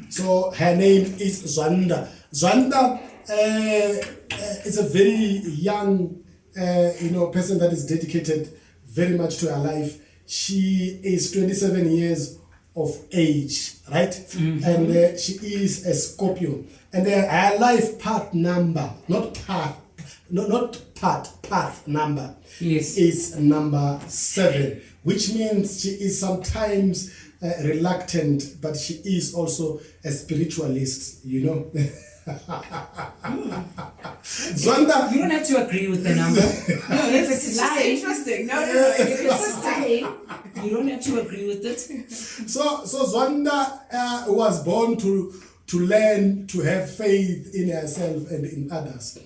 So her name is Zwannda. Zwannda is a very young, person that is dedicated very much to her life. She is 27 years of age, right? Mm-hmm. And she is a Scorpio. And her life path number, path number, yes, is number 7, which means she is sometimes reluctant, but she is also a spiritualist, Zwannda, you don't have to agree with the number. No, it's just interesting. No, it's interesting. You don't have to agree with it. So Zwannda was born to learn to have faith in herself and in others,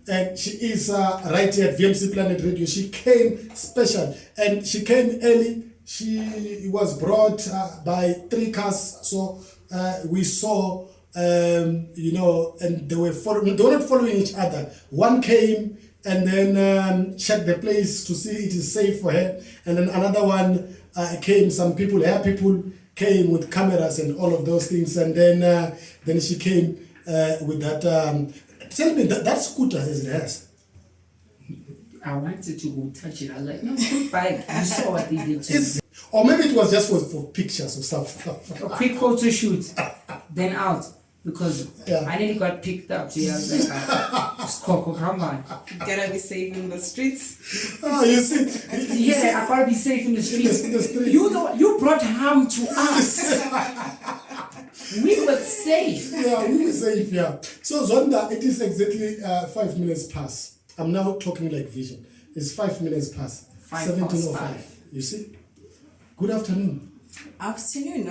and she is right here at VMC Planet Radio. She came special and she came early. She was brought by 3 cars, so we saw, and they were not following each other. One came and then checked the place to see it is safe for her, and then another one came. Some people, her people, came with cameras and all of those things, and then she came with that. Tell me that scooter as it has. I wanted to go touch it. I was like, no, goodbye. You saw what they did to me. Or maybe it was just for pictures or stuff. A quick photo shoot, then out. Because Yeah. I nearly got picked up. So I was like, it's Coco, come on. You gotta be safe in the streets. Oh, you see. Yeah, I gotta be safe in the streets. In the streets. You brought harm to us. We were safe. Yeah, we were safe, yeah. So Zwannda, it is exactly 5 minutes past. I'm now talking like vision. It's 5 minutes past. 17:05. You see? Good afternoon. Afternoon,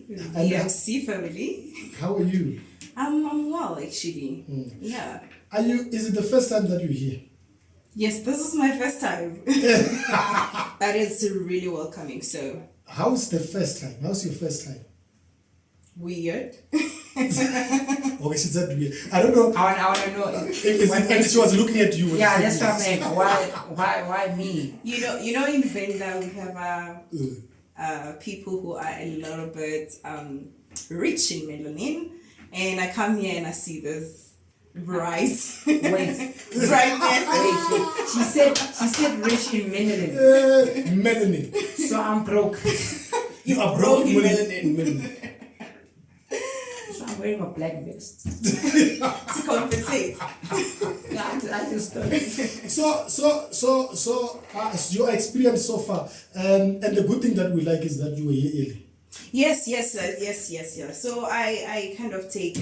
VMC family. How are you? I'm well, actually. Yeah. Is it the first time that you're here? Yes, this is my first time. But it's really welcoming, so. How's the first time? How's your first time? Weird. Okay, she said weird. I don't know. I wanna know. And she was looking at you. Yeah, that's what I'm like. Why me? You know, in Venda we have people who are a little bit rich in melanin, and I come here and I see this bright brightness. She said rich in melanin. Melanin. So I'm broke. You are broke in melanin. So I'm wearing a black vest. To compensate. I just don't. So your experience so far, and the good thing that we like is that you were here early. Yes. So I kind of take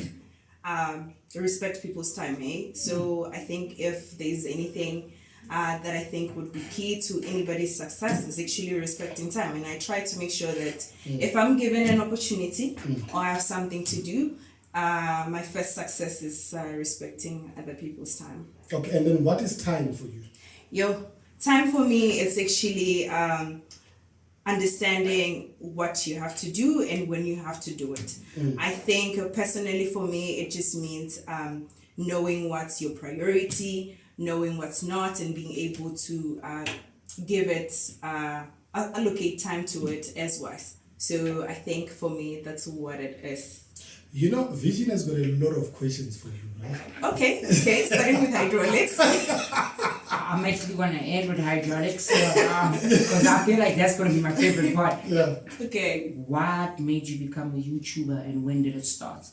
respect people's time, So I think if there's anything that I think would be key to anybody's success is actually respecting time, and I try to make sure that if I'm given an opportunity or I have something to do, my first success is respecting other people's time. Okay, and then what is time for you? Time for me is actually understanding what you have to do and when you have to do it. I think personally for me, it just means knowing what's your priority, knowing what's not, and being able to give it, allocate time to it as wise. So I think for me, that's what it is. Vision has got a lot of questions for you, right? Okay, starting with hydraulics. I'm actually going to end with hydraulics because I feel like that's going to be my favorite part. Yeah. Okay. What made you become a YouTuber and when did it start?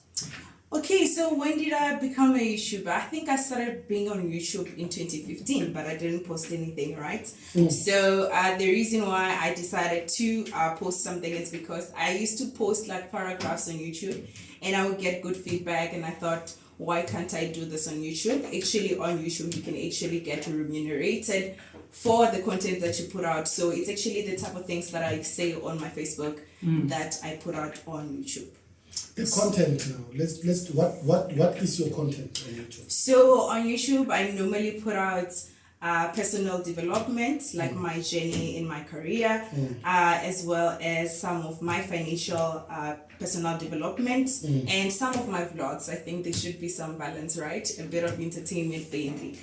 Okay, so when did I become a YouTuber? I think I started being on YouTube in 2015, but I didn't post anything, right? So the reason why I decided to post something is because I used to post like paragraphs on YouTube and I would get good feedback, and I thought, why can't I do this on YouTube? Actually, on YouTube, you can actually get remunerated for the content that you put out. So it's actually the type of things that I say on my Facebook that I put out on YouTube. The content now. Let's what is your content on YouTube? So on YouTube, I normally put out personal development, like my journey in my career, as well as some of my financial personal development, and some of my vlogs. I think there should be some balance, right? A bit of entertainment daily.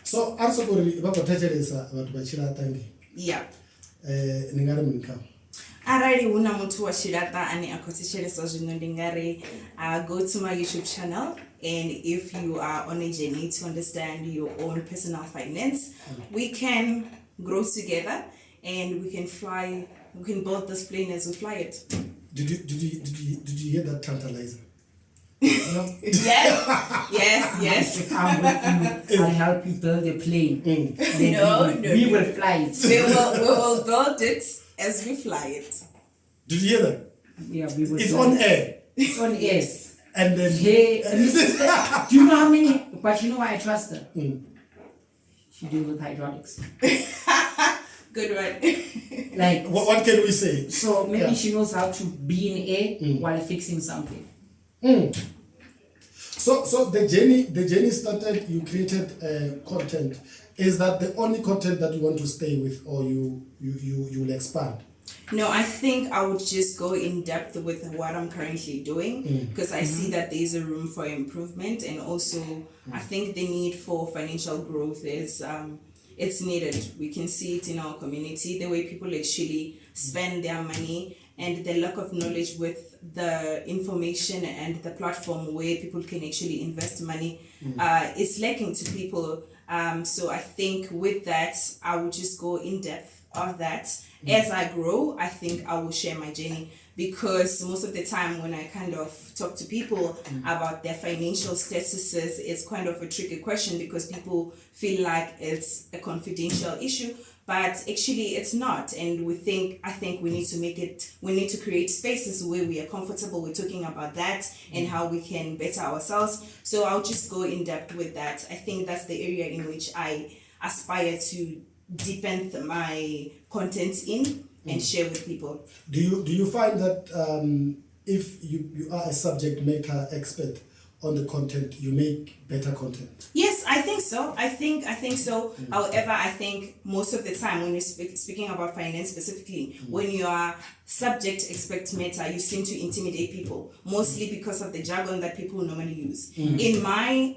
So also yeah. Arali huna muthu wa tshilata ane a khou thetshelesa zwino ndi nga ri go to my YouTube channel, and if you are on a journey to understand your own personal finance, we can grow together and we can build this plane as we fly it. Did you hear that tantalizer? No? Yes. If I'm with you, I'll help you build a plane. Then No, we will fly it. We will build it as we fly it. Did you hear that? Yeah, we will. It's build on it. air. It's on air. And then Hey, and this is do you know how many? But you know why I trust her? She deals with hydraulics. Good one. Like, what can we say? so maybe Yeah. she knows how to be in air while fixing something. So the journey started. You created content. Is that the only content that you want to stay with, or you will expand? No, I think I would just go in depth with what I'm currently doing, because I see that there is a room for improvement, and also I think the need for financial growth is it's needed. We can see it in our community, the way people actually spend their money, and the lack of knowledge with the information and the platform where people can actually invest money is lacking to people. So I think with that, I would just go in depth of that. As I grow, I think I will share my journey, because most of the time when I kind of talk to people about their financial statuses, it's kind of a tricky question, because people feel like it's a confidential issue, but actually it's not. And I think we need to create spaces where we are comfortable with talking about that and how we can better ourselves. So I'll just go in depth with that. I think that's the area in which I aspire to deepen my content in and share with people. Do you find that if you are a subject matter expert on the content, you make better content? Yes, I think so. I think so. However, I think most of the time when you're speaking about finance specifically, when you are subject expert matter, you seem to intimidate people, mostly because of the jargon that people normally use. In my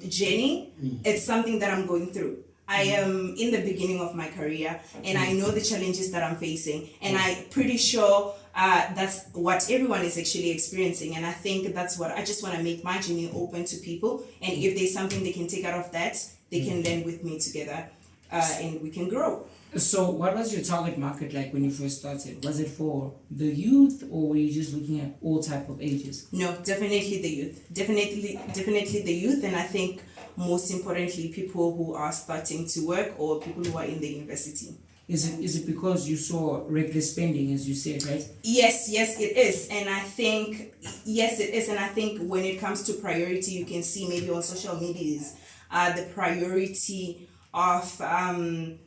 journey, it's something that I'm going through. I am in the beginning of my career, and I know the challenges that I'm facing, and I'm pretty sure that's what everyone is actually experiencing. And I think that's what I just want to make my journey open to people, and if there's something they can take out of that, they can learn with me together, and we can grow. So what was your target market like when you first started? Was it for the youth, or were you just looking at all type of ages? No, definitely the youth. Definitely the youth, and I think most importantly, people who are starting to work or people who are in the university. Is it because you saw reckless spending, as you said, right? Yes, it is. And I think, yes, it is. And I think when it comes to priority, you can see maybe on social medias, the priority of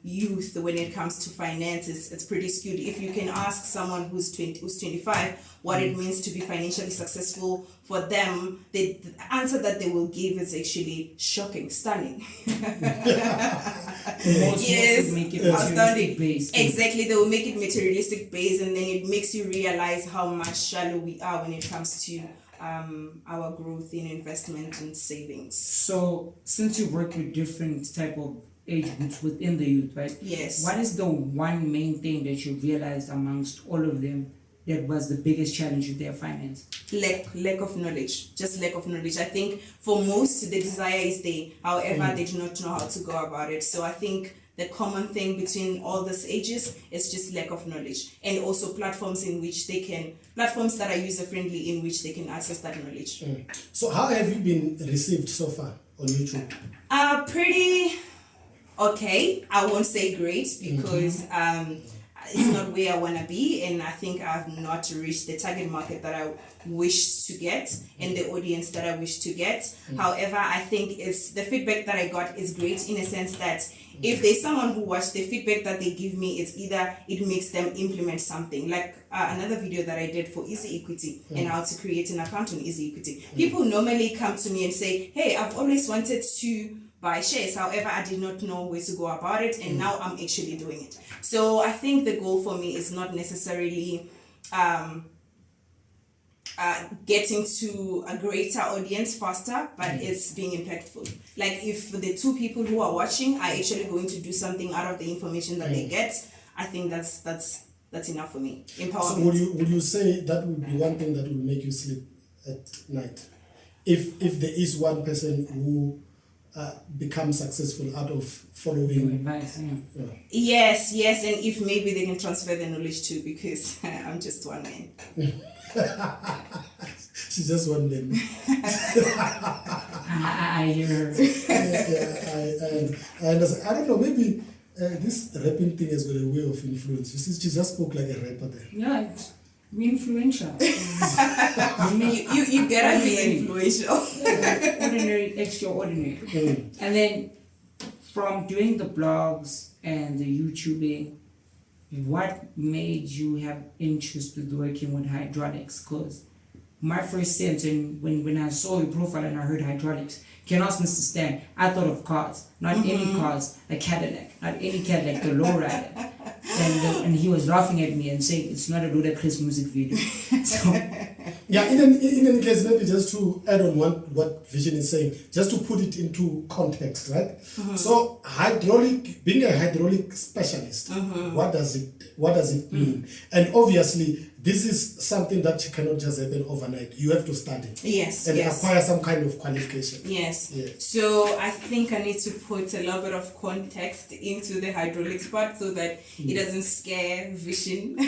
youth when it comes to finances, it's pretty skewed. If you can ask someone who's 25 what it means to be financially successful for them, the answer that they will give is actually shocking, stunning. Yes, make it materialistic based. Exactly, they will make it materialistic based, and then it makes you realize how much shallow we are when it comes to our growth in investment and savings. So since you work with different type of age groups within the youth, right? Yes. What is the one main thing that you realized amongst all of them that was the biggest challenge with their finance? Lack of knowledge. Just lack of knowledge. I think for most the desire is there. However, they do not know how to go about it. So I think the common thing between all these ages is just lack of knowledge, and also platforms that are user friendly in which they can access that knowledge. So how have you been received so far on YouTube? Pretty okay. I won't say great, because it's not where I want to be, and I think I've not reached the target market that I wish to get and the audience that I wish to get. However, I think it's the feedback that I got is great, in a sense that if there's someone who watched the feedback that they give me, it's either it makes them implement something, like another video that I did for Easy Equity and how to create an account on Easy Equity. People normally come to me and say, hey, I've always wanted to buy shares, however I did not know where to go about it, and now I'm actually doing it. So I think the goal for me is not necessarily getting to a greater audience faster, but it's being impactful. Like if the two people who are watching are actually going to do something out of the information that they get, I think that's that's enough for me. So Empowerment. would you say that would be one thing that will make you sleep at night? If there is one person who becomes successful out of following Advice, yeah. Yes, and if maybe they can transfer the knowledge too, because I'm just one man. She's just one man. I hear her. I understand. I don't know, maybe this rapping thing has got a way of influence. You see, she just spoke like a rapper there. Yeah, we influential. You gotta be influential. Ordinary, extraordinary. And then from doing the blogs and the YouTubing, what made you have interest with working with hydraulics? Because my first sense, and when I saw your profile and I heard hydraulics, can ask Mr. Stan, I thought of cars, not any cars, a Cadillac, not any Cadillac, the lowrider. And he was laughing at me and saying it's not a Ludacris music video. So Yeah, in any case, maybe just to add on what Vision is saying, just to put it into context, right? So being a hydraulic specialist, what does it mean? And obviously, this is something that cannot just happen overnight. You have to study. Yes, and yes. acquire some kind of qualification. Yes. Yeah. So I think I need to put a little bit of context into the hydraulics part so that it doesn't scare Vision. no.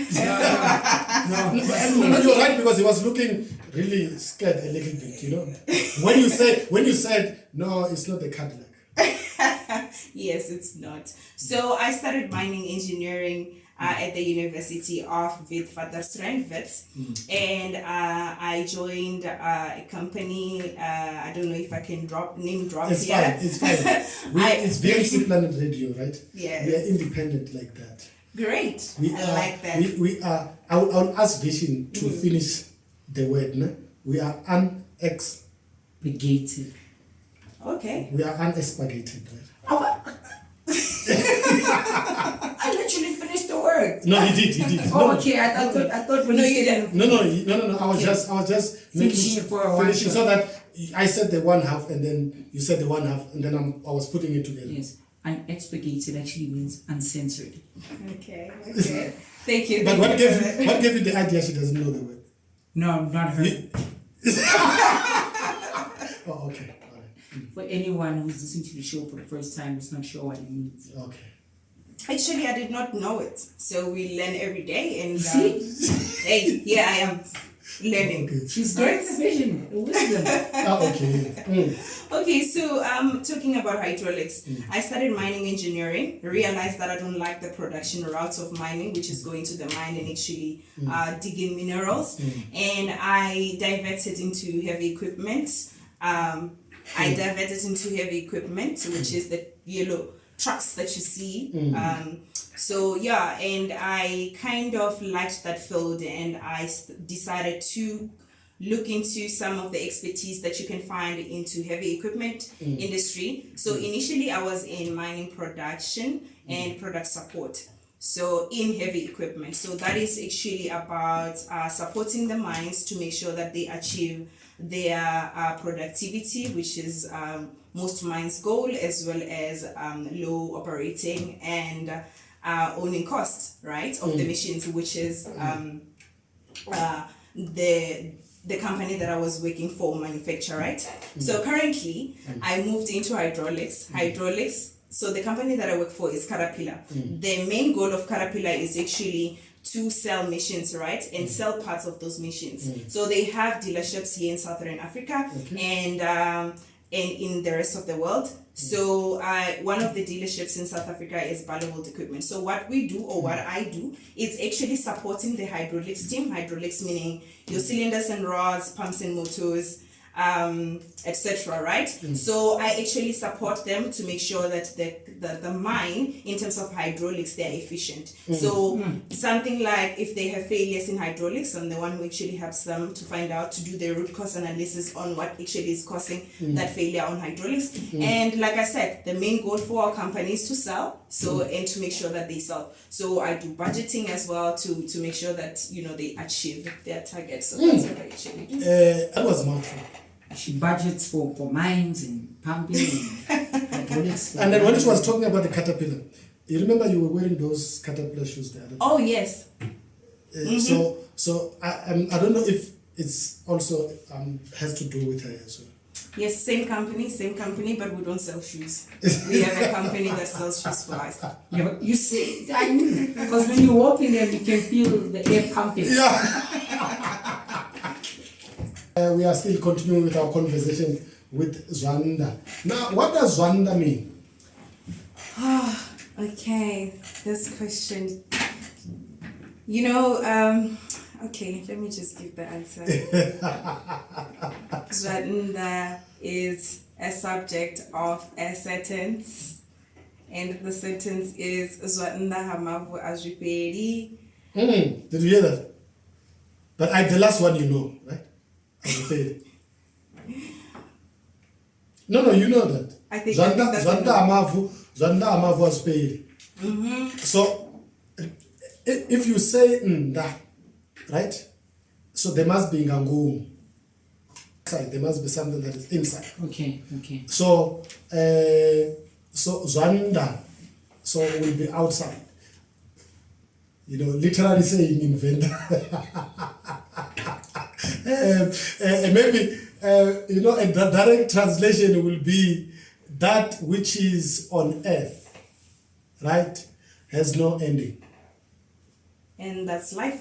And you're right, because he was looking really scared a little bit, you know. When you said no, it's not the Cadillac. Yes, it's not. So I started mining engineering at the University of Witwatersrand, Wits, and I joined a company. I don't know if I can name drop It's here. fine. It's fine. It's VMC Planet Radio, right? Yes. We are independent like that. Great. I like that. We are. I will ask Vision to finish the word. No? We are Begated. Okay. We are unexpurgated, right? I literally finished the word. No, he did. Oh, okay. I thought when No, you you said didn't. No. I was just Finishing it for a while. finishing so that I said the one half and then you said the one half and then I was putting it together. Yes, unexpurgated actually means uncensored. Okay. Thank you. But what gave you the idea she doesn't know the word? No, not her. Oh, okay. All right. For anyone who's listening to the show for the first time, is not sure what it means. Okay. Actually, I did not know it. So we learn every day, and See? hey, here I am learning. Okay. She's getting the vision, the wisdom. Okay. Okay, so talking about hydraulics, I started mining engineering, realized that I don't like the production routes of mining, which is going to the mine and actually digging minerals, and I diverted into heavy equipment. Which is the yellow trucks that you see. So yeah, and I kind of liked that field, and I decided to look into some of the expertise that you can find into heavy equipment industry. So initially I was in mining production and product support. So in heavy equipment. So that is actually about supporting the mines to make sure that they achieve their productivity, which is most mines' goal, as well as low operating and owning costs, right, of the machines, which is the company that I was working for manufacture, right? So currently I moved into hydraulics. So the company that I work for is Caterpillar. The main goal of Caterpillar is actually to sell machines, right, and sell parts of those machines. So they have dealerships here in Southern Africa and in the rest of the world. So one of the dealerships in South Africa is Battlefield Equipment. So what we do, or what I do, is actually supporting the hydraulics team. Hydraulics meaning your cylinders and rods, pumps and motors, etc. Right? So I actually support them to make sure that the mine, in terms of hydraulics, they're efficient. So something like if they have failures in hydraulics, I'm the one who actually helps them to find out, to do the root cause analysis on what actually is causing that failure on hydraulics. And like I said, the main goal for our company is to sell, and to make sure that they sell. So I do budgeting as well to make sure that they achieve their targets. So that's what I actually do. That was mouthful. She budgets for mines and pumping and hydraulics. And then when she was talking about the Caterpillar, You remember you were wearing those caterpillar shoes the other day? Oh yes. So I don't know if it's also has to do with her as well. Yes, same company, but we don't sell shoes. We have a company that sells shoes for us. Yeah, but you see, I mean, because when you walk in there, you can feel the air pumping. Yeah. We are still continuing with our conversation with Zwannda. Now, what does Zwannda mean? Okay, this question. Okay, let me just give the answer. Zwannda is a subject of a sentence, and the sentence is Zwannda hamavu azviperi. Did you hear that? But the last one you know, right? Azviperi. No, you know that. I think Zwannda hamavu azviperi. So, if you say that, right? So there must be ngangu. There must be something that is inside. Okay. So Zwannda, so will be outside. Literally saying inventor. Maybe a direct translation will be that which is on earth, right? Has no ending. And that's life.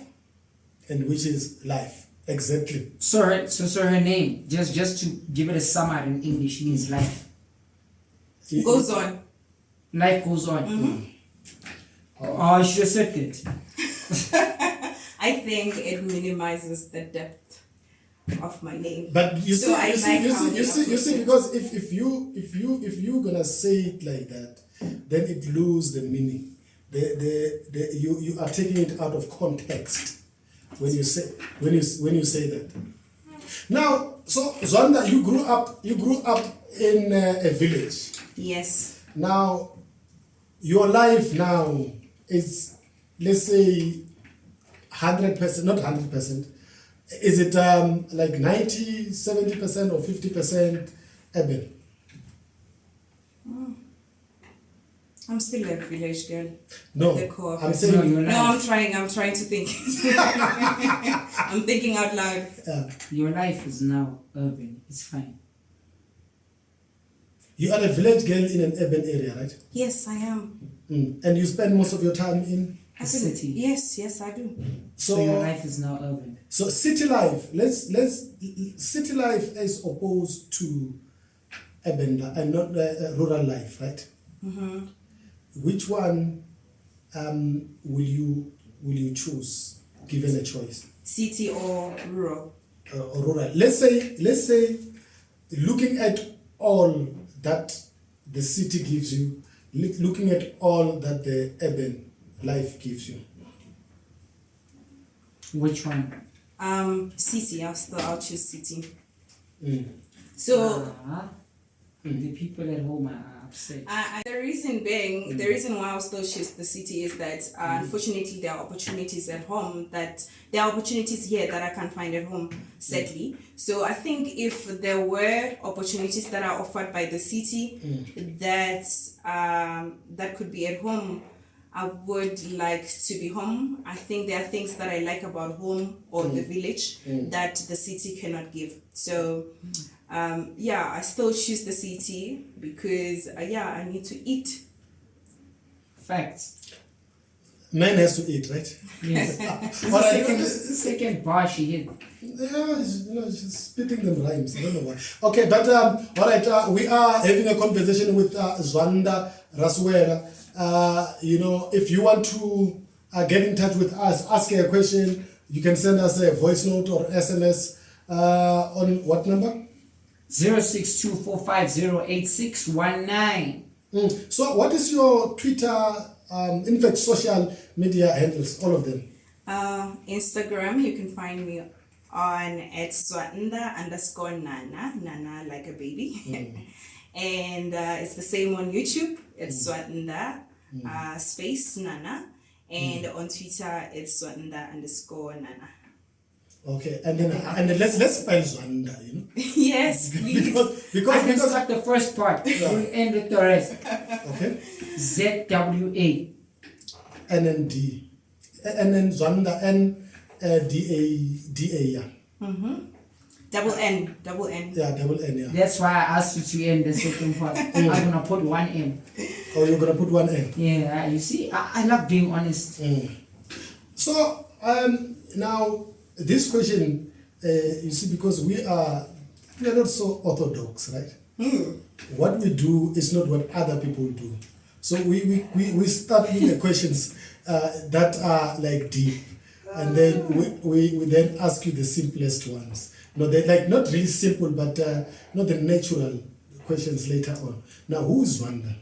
And which is life, exactly. So her name, just to give it a summary in English, means life. Goes on. Life goes on. Oh, I should have said it. I think it minimizes the depth of my name. But you So see, because if you're gonna say it like that, then it loses the meaning. You are taking it out of context when you say that. Now, so Zwannda, you grew up in a village. Yes. Now, your life now is, let's say, 100%, not 100%. Is it like 90, 70% or 50% urban? I'm still a village girl. No, The core of I'm it. saying I'm trying to think. I'm thinking out loud. Your life is now urban. It's fine. You are a village girl in an urban area, right? Yes, I am. And you spend most of your time in The city. Yes, I do. So your life is now urban. So city life, let's city life as opposed to urban and not rural life, right? Which one will you choose given a choice? City or rural? Or rural. Let's say looking at all that the city gives you, looking at all that the urban life gives you. Which one? City. I'll choose city. So the people at home are upset. the reason why I'll still choose the city is that unfortunately there are opportunities at home there are opportunities here that I can't find at home, sadly. So I think if there were opportunities that are offered by the city that could be at home, I would like to be home. I think there are things that I like about home or the village that the city cannot give. So I still choose the city because I need to eat. Facts. Man has to eat, right? Yes. All right. Second bar she hit. Yeah, she's spitting them rhymes. I don't know why. Okay, but all right. We are having a conversation with Zwannda Rasiwela. If you want to get in touch with us, ask her a question, you can send us a voice note or SMS on what number? 06245086619. So what is your Twitter, in fact, social media handles, all of them? Instagram, you can find me on @Zwannda_Nana like a baby. And it's the same on YouTube. It's Zwannda space Nana. And on Twitter, it's Zwannda_Nana. Okay, and then let's spell Zwannda, Yes, please. Because the first part, we'll end with the rest. Okay. ZWA. NND. And then Zwannda NDA, yeah. Double N. Yeah, double N, yeah. That's why I asked you to end the second part. I'm gonna put one M. Oh, you're gonna put one N. Yeah, you see, I love being honest. So, now, this question, you see, because we are not so orthodox, right? What we do is not what other people do. So we start with the questions that are like deep, and then we then ask you the simplest ones. No, they're like not really simple, but not the natural questions later on. Now, who is Zwannda?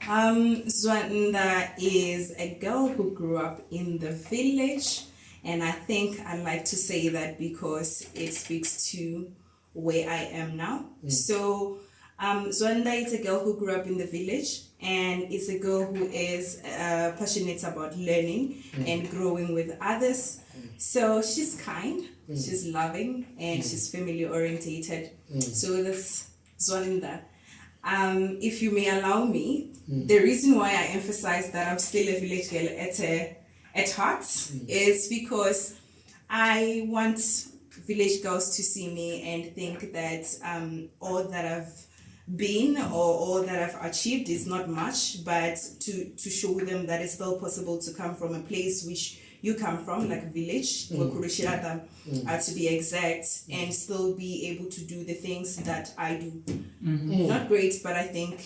Zwannda is a girl who grew up in the village, and I think I like to say that because it speaks to where I am now. So Zwannda is a girl who grew up in the village, and is a girl who is passionate about learning and growing with others. So she's kind, she's loving, and she's family orientated. So that's Zwannda. If you may allow me, the reason why I emphasize that I'm still a village girl at heart is because I want village girls to see me and think that all that I've been or all that I've achieved is not much, but to show them that it's still possible to come from a place which you come from, like a village, to be exact, and still be able to do the things that I do. Not great, but I think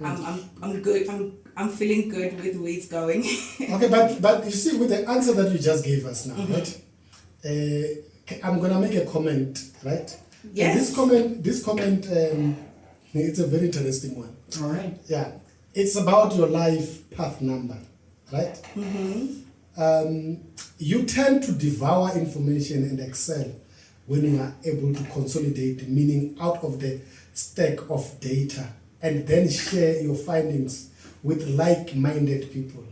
I'm good. I'm feeling good with the way it's going. Okay, but you see, with the answer that you just gave us now, right? I'm gonna make a comment, right? Yes. And this comment, it's a very interesting one. All right. Yeah, it's about your life path number, right? You tend to devour information and excel when you are able to consolidate meaning out of the stack of data and then share your findings with like-minded people.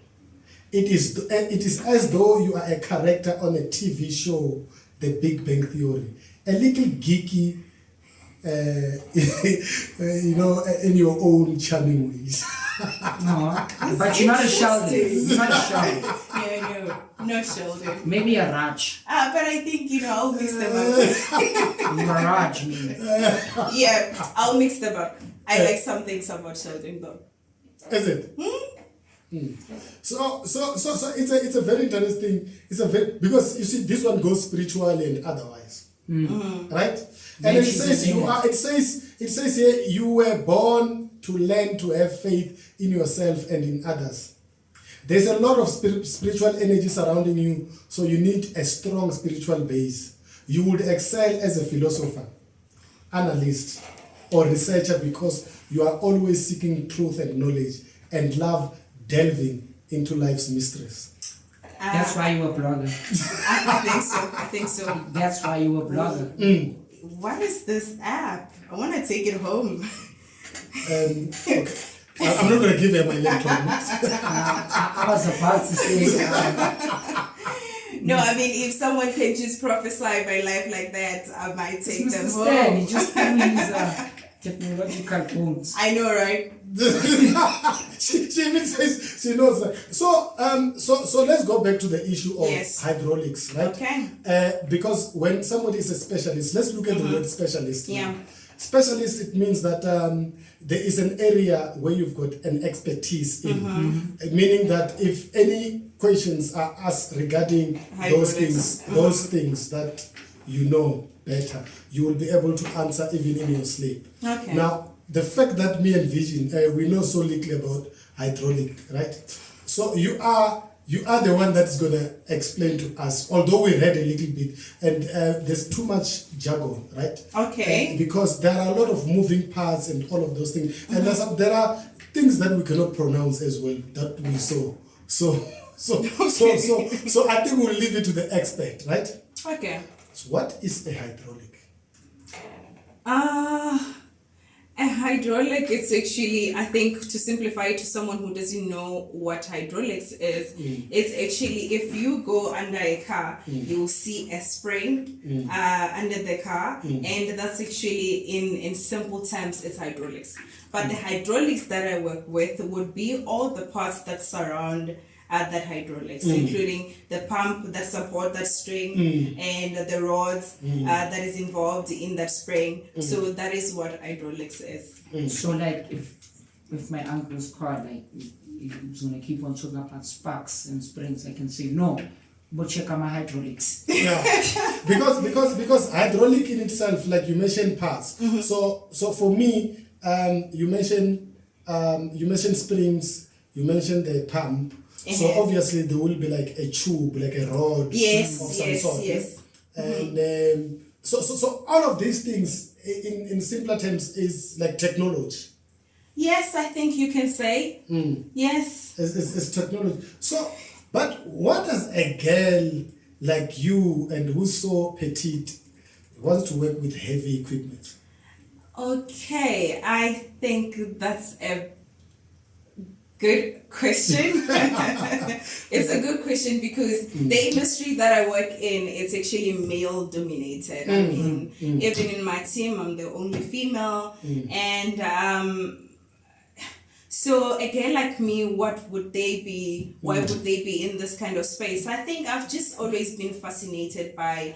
It is as though you are a character on a TV show, The Big Bang Theory, a little geeky, in your own charming ways. No, but you're not a Sheldon. You're not a Sheldon. Yeah, no Sheldon. Maybe a Raj. But I think, I'll mix them up. You're a Raj, maybe. Yeah, I'll mix them up. I like some things about Sheldon though. Is it? So it's a very interesting. Because you see, this one goes spiritually and otherwise, right? And it says it says here you were born to learn to have faith in yourself and in others. There's a lot of spiritual energy surrounding you, so you need a strong spiritual base. You would excel as a philosopher, analyst, or researcher because you are always seeking truth and knowledge and love delving into life's mysteries. That's why you were a blogger. I think so. That's why you were a blogger. What is this app? I want to take it home. Okay. I'm not going to give her my electronics. I was about to say. No, I mean, if someone can just prophesy my life like that, I might take them home. Stan, he just gave me his technological phones. I know, right? she even says she knows that. So let's go back to the issue of hydraulics, right? Okay. Because when somebody is a specialist, let's look at the word specialist. Yeah. Specialist, it means that there is an area where you've got an expertise in, meaning that if any questions are asked regarding those things that you know better, you will be able to answer even in your sleep. Okay. Now, the fact that me and Vision, we know so little about hydraulic, right? So you are the one that's going to explain to us, although we read a little bit, and there's too much jargon, right? Okay. Because there are a lot of moving parts and all of those things, and there are things that we cannot pronounce as well that we saw. So I think we'll leave it to the expert, right? Okay. So what is a hydraulic? A Hydraulic, it's actually, I think, to simplify it to someone who doesn't know what hydraulics is, it's actually if you go under a car, you will see a spring under the car, and that's actually, in simple terms, it's hydraulics. But the hydraulics that I work with would be all the parts that surround that hydraulics, including the pump that support that string and the rods that is involved in that spring. So that is what hydraulics is. So like if my uncle's car, like he's gonna keep on talking about sparks and springs, I can say no, but check out my hydraulics. Yeah, because hydraulic in itself, like you mentioned parts. So for me, you mentioned springs, you mentioned the pump. So obviously there will be like a tube, like a rod of some sort. Yes. And so all of these things, in simpler terms, is like technology. Yes, I think you can say. Yes. It's technology. So, but what does a girl like you and who's so petite want to work with heavy equipment? Okay, I think that's a good question. It's a good question because the industry that I work in, it's actually male dominated. I mean, even in my team, I'm the only female. And so a girl like me, what would they be? Why would they be in this kind of space? I think I've just always been fascinated by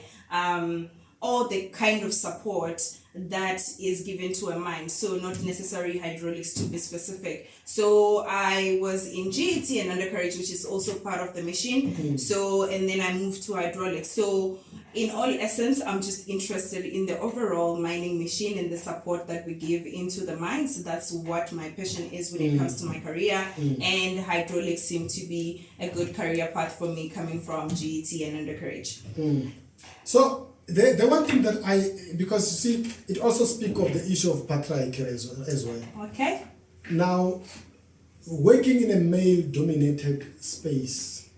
all the kind of support that is given to a mine, so not necessarily hydraulics to be specific. So I was in GET and undercarriage, which is also part of the machine. So, and then I moved to hydraulics. So in all essence, I'm just interested in the overall mining machine and the support that we give into the mines. That's what my passion is when it comes to my career. And hydraulics seem to be a good career path for me coming from GET and undercarriage. So the one thing that because you see, it also speaks of the issue of patriarchy as well. Okay. Now, working in a male-dominated space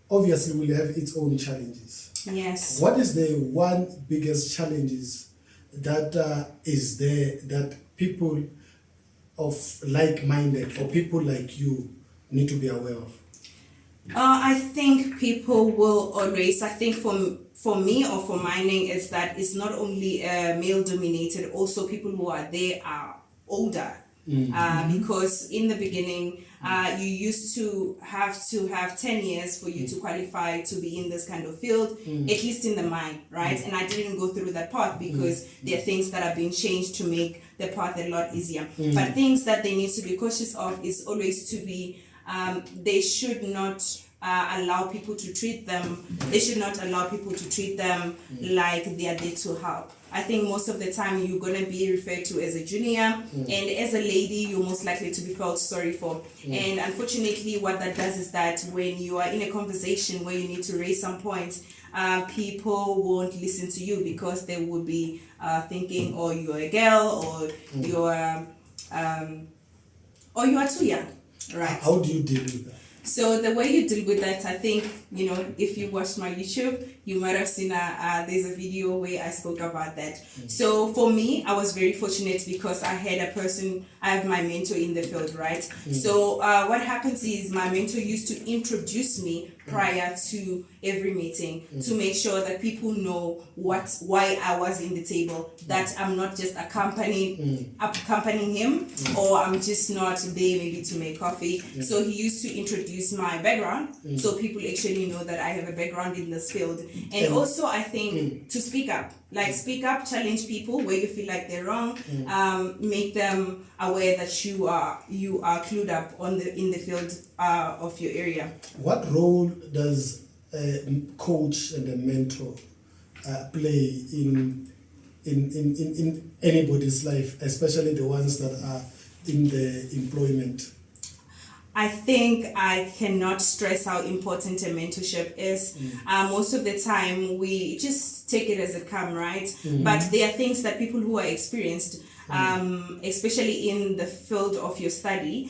obviously will have its own challenges. Yes. What is the one biggest challenges that is there that people of like-minded or people like you need to be aware of? I think people will always, I think for me or for mining is that it's not only male dominated, also people who are there are older. Because in the beginning, you used to have 10 years for you to qualify to be in this kind of field, at least in the mine, right? And I didn't go through that path because there are things that are being changed to make the path a lot easier. But things that they need to be cautious of is always to be, they should not allow people to treat them. They should not allow people to treat them like they are there to help. I think most of the time you're gonna be referred to as a junior, and as a lady, you're most likely to be felt sorry for. And unfortunately, what that does is that when you are in a conversation where you need to raise some points, people won't listen to you because they would be thinking, "Oh, you're a girl," or "You are too young." Right. How do you deal with that? So the way you deal with that, I think, if you watched my YouTube, you might have seen there's a video where I spoke about that. So for me, I was very fortunate because I have my mentor in the field, right? So what happens is my mentor used to introduce me prior to every meeting to make sure that people know why I was in the table, that I'm not just accompanying him, or I'm just not there maybe to make coffee. So he used to introduce my background, so people actually know that I have a background in this field. And also I think to speak up, challenge people where you feel like they're wrong, make them aware that you are clued up in the field of your area. What role does a coach and a mentor play in anybody's life, especially the ones that are in the employment? I think I cannot stress how important a mentorship is. Most of the time we just take it as it comes, right? But there are things that people who are experienced, especially in the field of your study,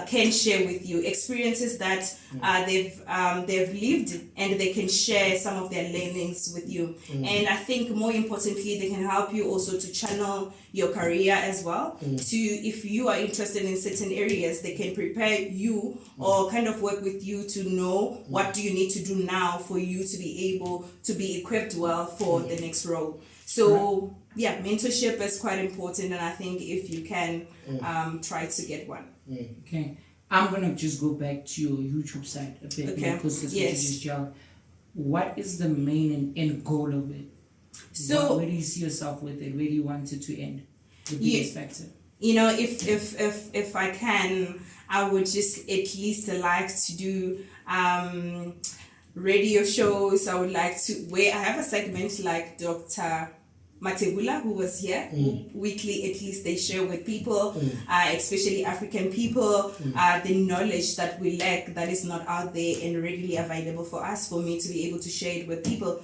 can share with you. Experiences that they've lived, and they can share some of their learnings with you. And I think more importantly, they can help you also to channel your career as well. To, if you are interested in certain areas, they can prepare you or kind of work with you to know what do you need to do now for you to be able to be equipped well for the next role. So yeah, mentorship is quite important, and I think if you can try to get one. Okay, I'm gonna just go back to your YouTube site a bit, Okay. because this Yes. is just job. What is the main and end goal of it? So where do you see yourself with it? Where do you want it to end? The Yeah. biggest factor. you know, if I can, I would just at least like to do radio shows. I would like to, where I have a segment like Dr. Matebula, who was here weekly, at least they share with people, especially African people, the knowledge that we lack that is not out there and readily available for us, for me to be able to share it with people,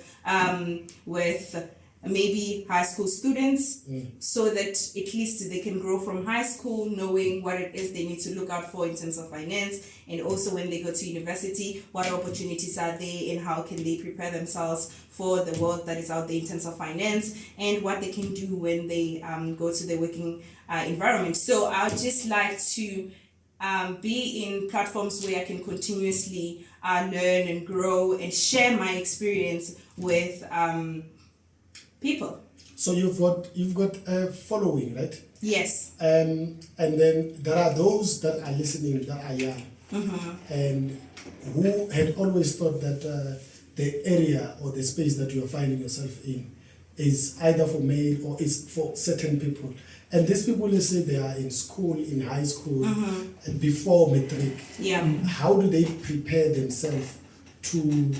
with maybe high school students, so that at least they can grow from high school knowing what it is they need to look out for in terms of finance, and also when they go to university, what opportunities are there and how can they prepare themselves for the world that is out there in terms of finance, and what they can do when they go to the working environment. So I would just like to be in platforms where I can continuously learn and grow and share my experience with people. So you've got a following, right? Yes. And then there are those that are listening that are young and who had always thought that the area or the space that you are finding yourself in is either for male or is for certain people. And these people, let's say they are in school, in high school, and before matric. Yeah. How do they prepare themselves to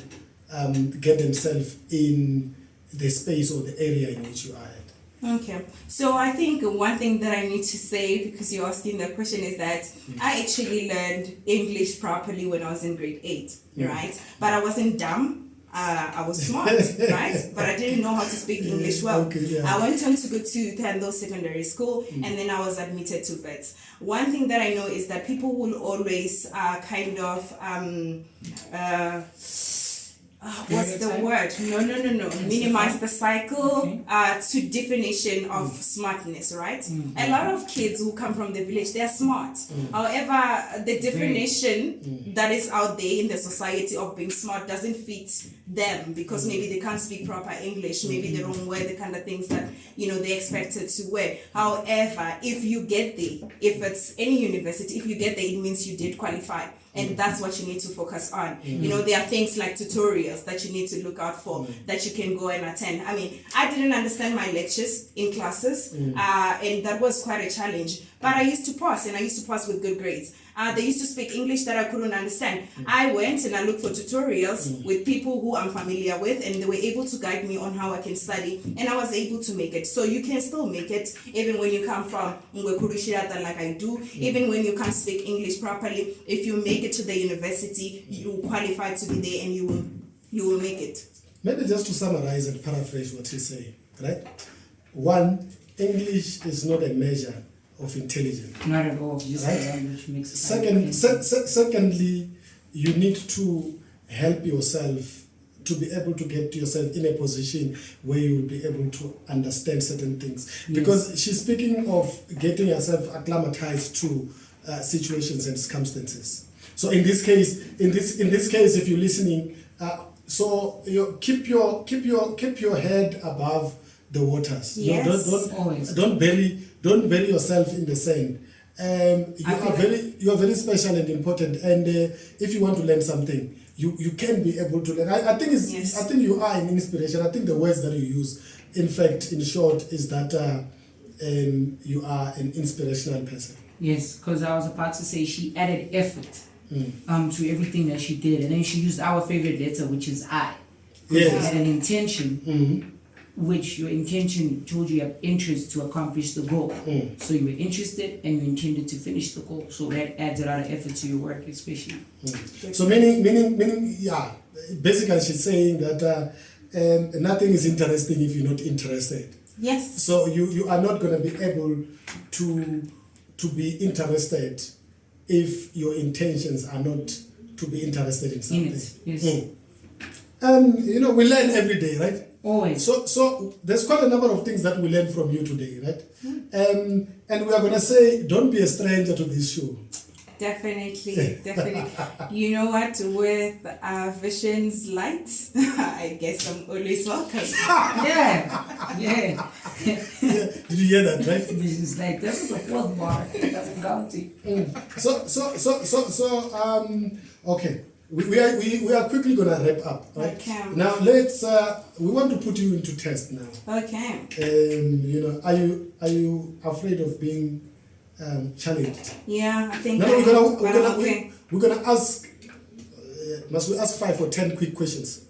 get themselves in the space or the area in which you are at? Okay, so I think one thing that I need to say, because you're asking the question, is that I actually learned English properly when I was in grade 8, right? But I wasn't dumb. I was smart, right? But I didn't know how to speak English well. Okay, yeah. I went on to go to Tando Secondary School, and then I was admitted to VETS. One thing that I know is that people will always kind of what's the word? No. Minimize the cycle to definition of smartness, right? A lot of kids who come from the village, they are smart. However, the definition that is out there in the society of being smart doesn't fit them, because maybe they can't speak proper English, maybe they don't wear the kind of things that, you know, they're expected to wear. However, if you get there, if it's any university, if you get there, it means you did qualify. And that's what you need to focus on. You know, there are things like tutorials that you need to look out for, that you can go and attend. I mean, I didn't understand my lectures in classes, and that was quite a challenge. But I used to pass, and I used to pass with good grades. They used to speak English that I couldn't understand. I went and I looked for tutorials with people who I'm familiar with, and they were able to guide me on how I can study, and I was able to make it. So you can still make it, even when you come from Ngwekurushirata like I do, even when you can't speak English properly. If you make it to the university, you will qualify to be there, and you will make it. Maybe just to summarize and paraphrase what he's saying, right? One, English is not a measure of intelligence. Not at all. Just Right. the language makes it. Secondly, you need to help yourself to be able to get yourself in a position where you will be able to understand certain things. Because she's speaking of getting yourself acclimatized to situations and circumstances. So in this case, if you're listening, so you keep your head above the waters. Yes. Always. Don't bury yourself in the sand. You are very special and important. And if you want to learn something, you can be able to learn. I think you are an inspiration. I think the words that you use, in fact, in short, is that you are an inspirational person. Yes, because I was about to say she added effort to everything that she did, and then she used our favorite letter, which is I. Yes. You had an intention, which your intention told you have interest to accomplish the goal. So you were interested and you intended to finish the goal. So that adds a lot of effort to your work, especially. So meaning, yeah. Basically, she's saying that nothing is interesting if you're not interested. Yes. So you are not going to be able to be interested if your intentions are not to to be interested in In something. it, yes. You know, we learn every day, right? Always. So there's quite a number of things that we learn from you today, right? And we are gonna say, don't be a stranger to this show. Definitely. You know what? With Visions Light, I guess I'm always welcome. Yeah. Did you hear that, right? This is like, this is the fourth bar. That's counting. Okay. We are quickly gonna wrap up, right? Okay. Now let's we want to put you into test now. Okay. You know, are you afraid of being challenged? Yeah, I think. No, we're gonna ask. Must we ask 5 or 10 quick questions?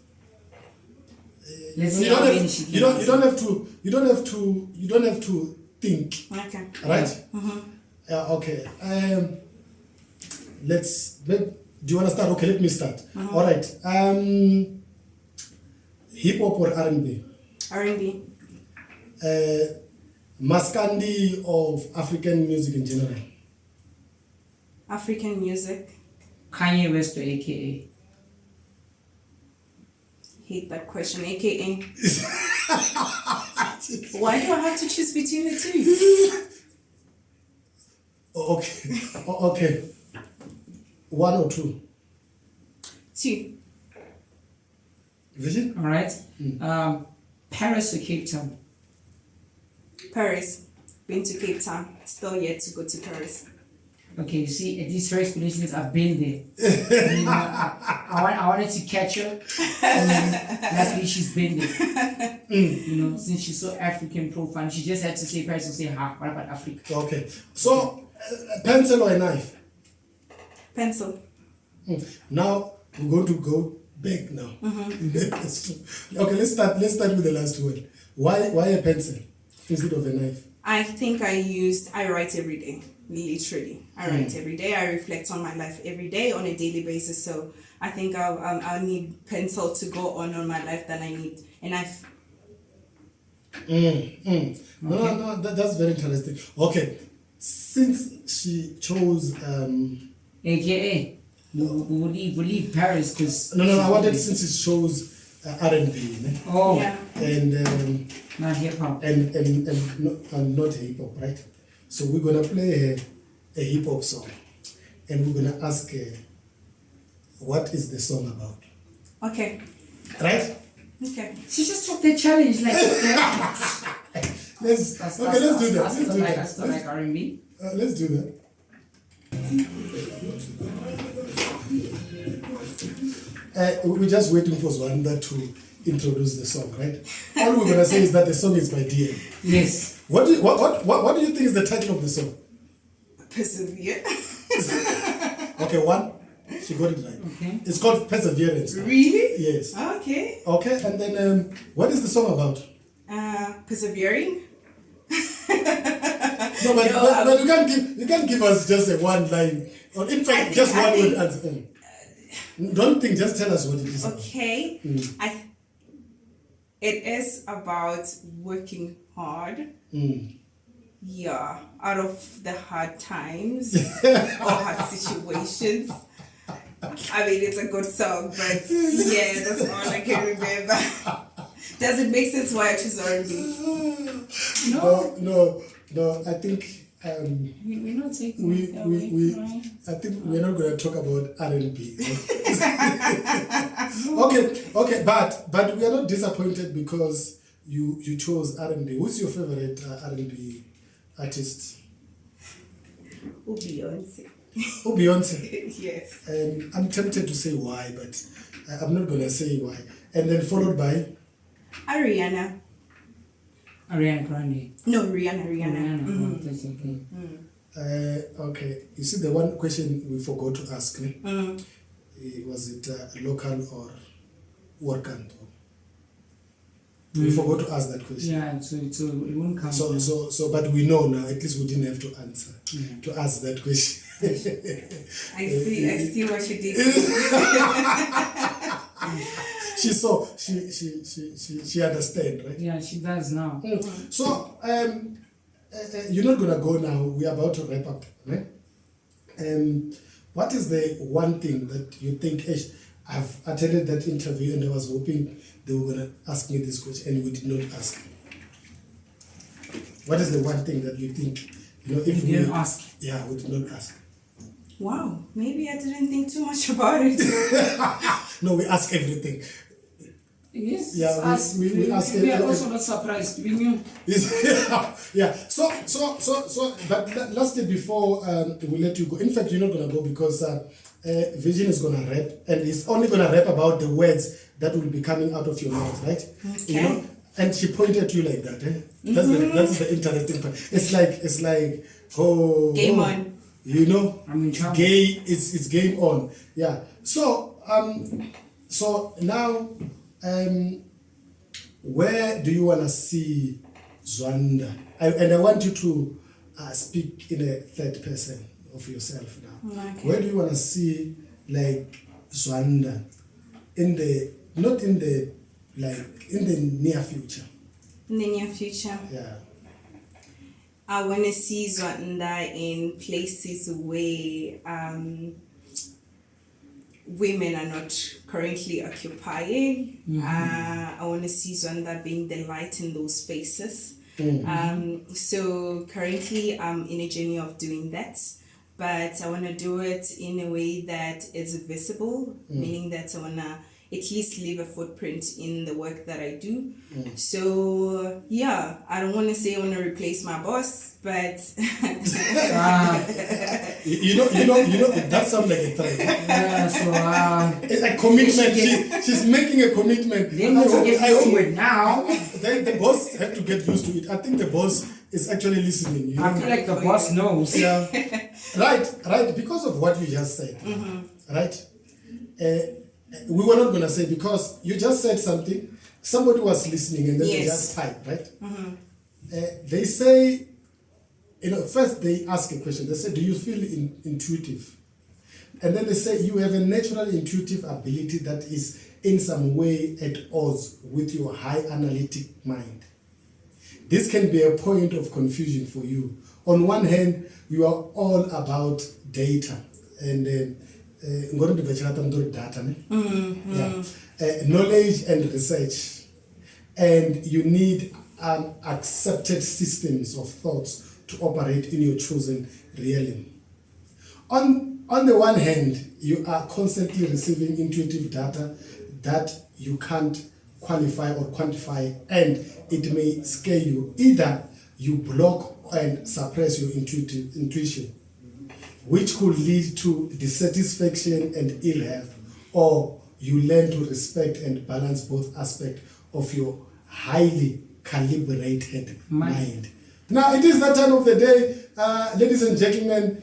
Let's You see don't how have. many she You don't. can You don't have to. You don't have to. You don't have to think. Okay. Right. Okay. Do you want to start? Okay, let me start. All right. Hip hop or R&B? R&B. Maskandi of African music in general. African music. Kanye West or AKA? Hate that question. AKA. Why do I have to choose between the two? Okay. Okay. 1 or 2? 2. Vision? All right. Paris or Cape Town? Paris. Been to Cape Town. Still yet to go to Paris. Okay, you see, at these first explanations, I've been there. You know, I wanted to catch her, and luckily she's been there. You know, since she's so African profile, she just had to say Paris and say, what about Africa? Okay. So, pencil or a knife? Pencil. Now, we're going to go back now. Okay, let's start with the last one. Why a pencil instead of a knife? I think I write every day. Literally. I write every day. I reflect on my life every day on a daily basis. So I think I'll need pencil to go on my life than I need a knife. No, that's very interesting. Okay, since she chose AKA, we'll leave Paris because... No, I wanted since she chose R&B, ne? Oh, Yeah. and not hip hop. and not hip hop, right? So we're gonna play a hip hop song, and we're gonna ask her what is the song about, Okay. right? Okay. She just took the challenge, like, okay. Let's do that. I still like R&B. Let's do that. We're just waiting for Zwannda to introduce the song, right? All we're gonna say is that the song is by DM. Yes. What do you think is the title of the song? Persevere. Okay, 1. She got it right. Okay. It's called Perseverance. Really? Yes. Okay. Okay, and then what is the song about? Persevering. No, but you can't give us just a one line. Or in fact, just one word answer. Don't think. Just tell us what it is. Okay. It is about working hard. Yeah, out of the hard times or hard situations. I mean, it's a good song, but yeah, that's all I can remember. Does it make sense why I choose R&B? No. I think we're not taking we it away, right? I think we're not going to talk about R&B. Okay, but we are not disappointed because you chose R&B. Who's your favorite R&B artist? Beyonce. Oh, Beyonce. Yes. I'm tempted to say why, but I'm not going to say why. And then followed by? Ariana. Ariana Grande. No, Rihanna. Oh, that's okay. Okay, you see the one question we forgot to ask, ne? Was it local or workant? We forgot to ask that question. Yeah, so it won't come. So, but we know now. At least we didn't have to answer to ask that question. I see what you did. She understand, right? Yeah, she does now. So, you're not gonna go now. We're about to wrap up, right? What is the one thing that you think, I've attended that interview and I was hoping they were going to ask me this question and we did not ask? What is the one thing that you think, if You didn't ask. Yeah, we did not ask. Wow, maybe I didn't think too much about it. No, we ask everything. Yes. Yeah, we ask We are everything. also not surprised. We knew. Yeah. So, but lastly, before we let you go, in fact, you're not gonna go because Vision is gonna rap, and he's only gonna rap about the words that will be coming out of your mouth, right? Okay. And she pointed to you like that. That's the interesting part. It's like Game on. I'm in trouble. It's game on. Yeah. So now. Where do you want to see Zwannda? And I want you to speak in a third person of yourself now. Okay. Where do you want to see Zwannda in the near future? In the near future, Yeah. I want to see Zwannda in places where women are not currently occupying. I want to see Zwannda being the light in those spaces. So currently I'm in a journey of doing that, but I want to do it in a way that is visible, meaning that I want to at least leave a footprint in the work that I do. So yeah, I don't want to say I want to replace my boss, but You know, that sounds like a threat. Yeah, so It's a commitment. She's making a commitment. then we will get used to it now. The boss have to get used to it. I think the boss is actually listening. I feel like the boss knows. Yeah. Right. Because of what you just said. Right. We were not gonna say because you just said something. Somebody was listening and then they just typed, right? They say, first they ask a question. They say, "Do you feel intuitive?" And then they say, "You have a natural intuitive ability that is in some way at odds with your high analytic mind. This can be a point of confusion for you. On one hand, you are all about data and data, knowledge and research, and you need accepted systems of thoughts to operate in your chosen realm. On the one hand, you are constantly receiving intuitive data that you can't qualify or quantify, and it may scare you. Either you block and suppress your intuition, which could lead to dissatisfaction and ill health, or you learn to respect and balance both aspects of your highly calibrated mind." Now, it is that time of the day, ladies and gentlemen.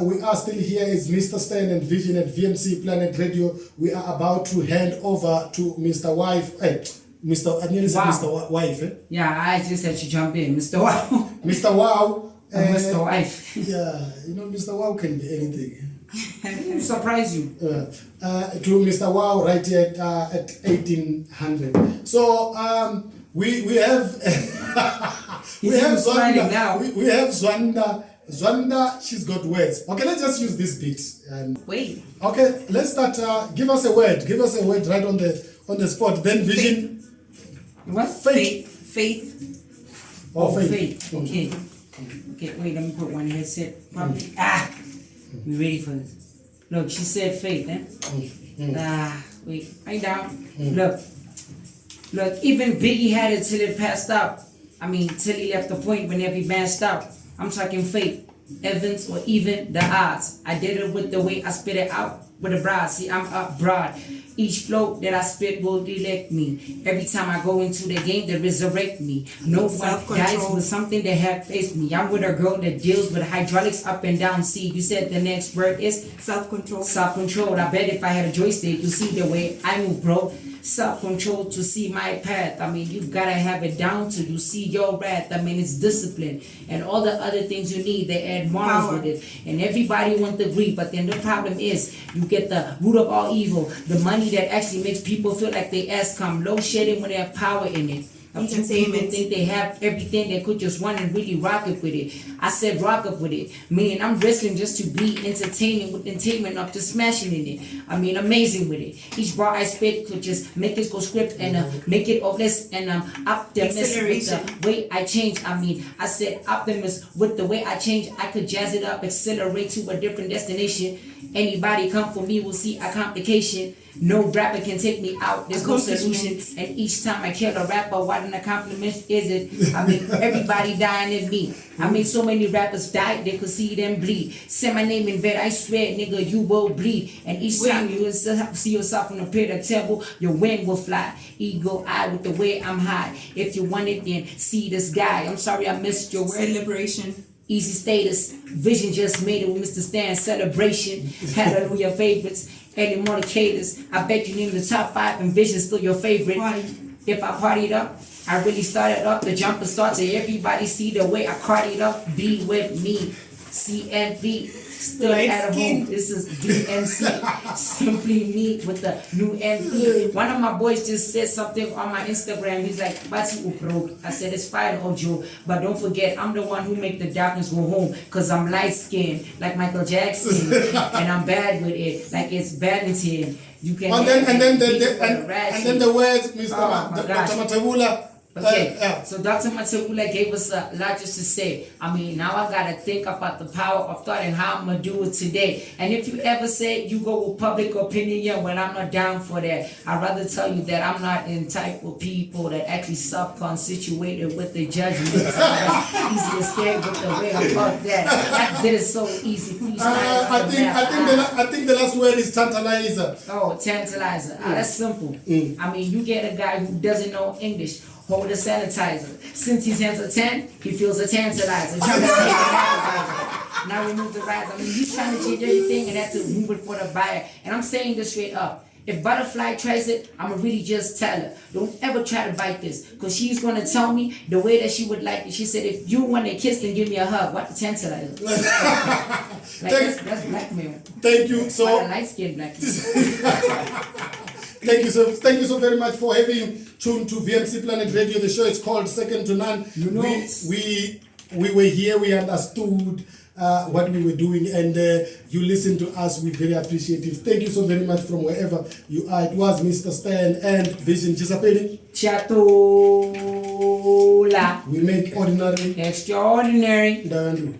We are still here. It's Mr. Stan and Vision at VMC Planet Radio. We are about to hand over to Mr. Wife. Mr. Wife. Yeah, I just had to jump in, Mr. Wow. Mr. Wow. Mr. Wife. Yeah, Mr. Wow can be anything. Surprise you. To Mr. Wow right here at 1800. So we have we have smiling Zwannda. now. We have Zwannda. Zwannda, she's got words. Okay, let's just use this bit. wait. Okay, let's start. Give us a word. Give us a word right on the spot. Then Vision. What? Faith. Faith. Faith. Okay. Okay, wait, let me put one headset. Probably. We ready for this. Look, she said faith, wait, right down. Look, even Biggie had it till it passed out. Till he left the point when every band stopped. I'm talking faith, Evans, or even the odds. I did it with the way I spit it out with a broad. See, I'm up broad. Each flow that I spit will elect me. Every time I go into the game, they resurrect me. No one dies with something that have faced me. I'm with a girl that deals with hydraulics up and down. See, you said the next word is self-control. Self-control. I bet if I had a joystick, you see the way I move, bro. Self-control to see my path. You gotta have it down to you see your wrath. It's discipline and all the other things you need. They add mars with it, and everybody wants to agree. But then the problem is you get the root of all evil, the money that actually makes people feel like they ass come low shedding when they have power in it. A few people Entertainment. think they have everything, they could just run and really rock it with it. I said rock up with it. Meaning I'm wrestling just to be entertaining with entertainment up to smashing in it. I mean amazing with it. Each bar I spit could just make this go script and make it obvious and optimistic with the way I change. I mean I said optimist with the way I change. I could jazz it up, accelerate to a different destination. Anybody come for me will see a complication. No rapper can take me out, there's no solution. And each time I kill a rapper, what an accomplishment is it? I mean, everybody dying at me. I mean, so many rappers died, they could see them bleed. Say my name in bed, I swear, nigga, you will bleed. And each time you see yourself on a pit of table, your wing will fly. Ego eye with the way I'm high. If you want it, then see this guy. I'm sorry I missed your word. Celebration. Easy status, vision just made it with Mr. Stan. Celebration, hallelujah favorites, any monicators. I bet you name the top 5 and vision still your favorite. Party. If I partied up, I really started up. The jumper starts and everybody see the way I partied up. Be with me, CNV. Stood Light at skin. home. This is DNC. Simply me with the new MV. One of my boys just said something on my Instagram. He's like, "Bati upro." I said, "It's fine, Ojo, but don't forget, I'm the one who make the darkness go home, cause I'm light skinned like Michael Jackson, and I'm bad with it, like it's badminton. You can." And then the words, Mr. Oh, my gosh. Dr. Matabula. Okay, so Dr. Matabula gave us a lot just to say. I mean, now I gotta think about the power of thought and how I'm gonna do it today. And if you ever say you go with public opinion, well, I'm not down for that. I'd rather tell you that I'm not in type of people that actually self-constituted with the judgment. Easy to scared with the way I thought that. That did it so easy. Please, I think the last word is tantalizer. Oh, tantalizer. Ah, that's simple. I mean, you get a guy who doesn't know English. Hold a sanitizer. Since his hands are 10, he feels a tantalizer. Now remove the riser. I mean, he's trying to change everything and that's to move it for the buyer. And I'm saying this straight up. If Butterfly tries it, I'ma really just tell her, don't ever try to bite this. Cause she's gonna tell me the way that she would like it. She said, if you want to kiss, then give me a hug. What the tantalizer? Like that's blackmail. Thank you. So light-skinned blackmail. thank you so very much for having tuned to VMC Planet Radio. The show is called Second to None. You know, we were here, we understood what we were doing, and you listened to us. We're very appreciative. Thank you so very much from wherever you are. It was Mr. Stan and Vision Jisapedi. Chatola. We make ordinary Extraordinary. Ndandu.